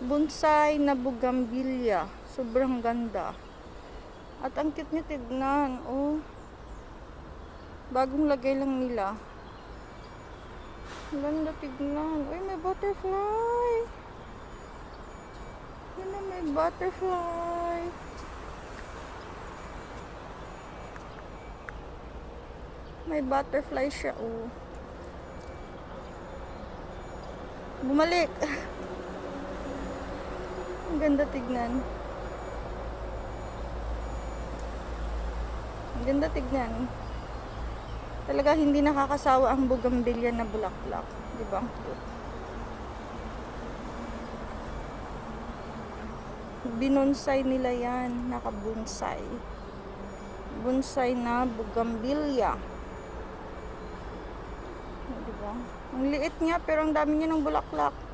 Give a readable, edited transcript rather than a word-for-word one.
Bonsai na bugambilya. Sobrang ganda. At ang cute niya tignan. Oh. Bagong lagay lang nila. Ganda tignan. Uy, may butterfly. Ano, may butterfly. May butterfly siya, oh. Bumalik. Ang ganda tignan. Ang ganda tignan. Talaga hindi nakakasawa ang bugambilya na bulaklak. Diba? Binonsai nila yan. Nakabonsai. Bonsai na bugambilya. Diba? Ang liit niya pero ang dami niya ng bulaklak.